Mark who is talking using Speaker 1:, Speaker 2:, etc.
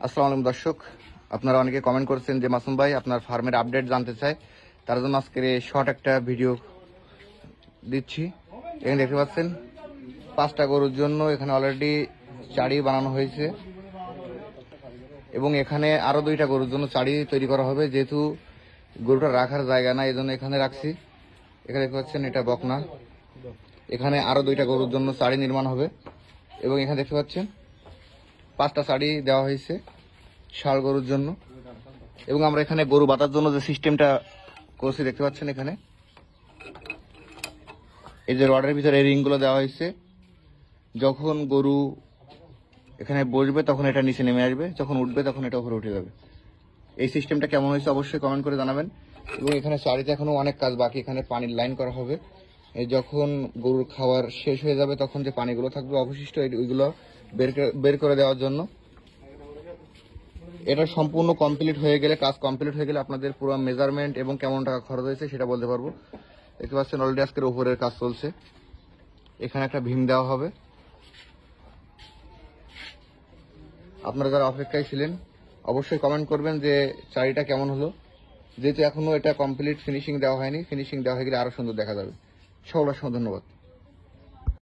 Speaker 1: আসসালামু আলাইকুম দর্শক, আপনারা অনেকে কমেন্ট করছেন যে মাসুম ভাই আপনার ফার্মের আপডেট জানতে চাই। তার জন্য আজকের শর্ট একটা ভিডিও দিচ্ছি। এখানে দেখতে পাচ্ছেন 5টা গরুর জন্য এখানে অলরেডি চাড়ি বানানো হয়েছে এবং এখানে আরো 2টা গরুর জন্য চাড়ি তৈরি করা হবে। যেহেতু গরুটা রাখার জায়গা না, এই জন্য এখানে রাখছি। এখানে দেখতে পাচ্ছেন এটা বকনা। এখানে আরো 2টা গরুর জন্য চাড়ি নির্মাণ হবে এবং এখানে দেখতে পাচ্ছেন 5টা চাড়ি দেওয়া হয়েছে ষাঁড় গরুর জন্য। এবং আমরা এখানে গরু বাঁধার জন্য যে সিস্টেমটা করছি দেখতে পাচ্ছেন, এখানে এই যে রডের ভিতরে এই রিংগুলো দেওয়া হয়েছে। যখন গরু এখানে বসবে তখন এটা নিচে নেমে আসবে, যখন উঠবে তখন এটা উপরে উঠে যাবে। এই সিস্টেমটা কেমন হয়েছে অবশ্যই কমেন্ট করে জানাবেন। এবং এখানে চারিতে এখনো অনেক কাজ বাকি। এখানে পানির লাইন করা হবে। এই যখন গরুর খাবার শেষ হয়ে যাবে তখন যে পানিগুলো থাকবে অবশিষ্ট ওইগুলো বের করে দেওয়ার জন্য। এটা সম্পূর্ণ কমপ্লিট হয়ে গেলে, কাজ কমপ্লিট হয়ে গেলে আপনাদের পুরো মেজারমেন্ট এবং কেমন টাকা খরচ হয়েছে সেটা বলতে পারবো। দেখতে পাচ্ছেন অলরেডি আজকের উপরের কাজ চলছে। এখানে একটা ভীম দেওয়া হবে। আপনারা যারা অপেক্ষায় ছিলেন অবশ্যই কমেন্ট করবেন যে চারিটা কেমন হলো। যেহেতু এখনো এটা কমপ্লিট ফিনিশিং দেওয়া হয়নি, ফিনিশিং দেওয়া হয়ে গেলে আরো সুন্দর দেখা যাবে। সকলকে ধন্যবাদ।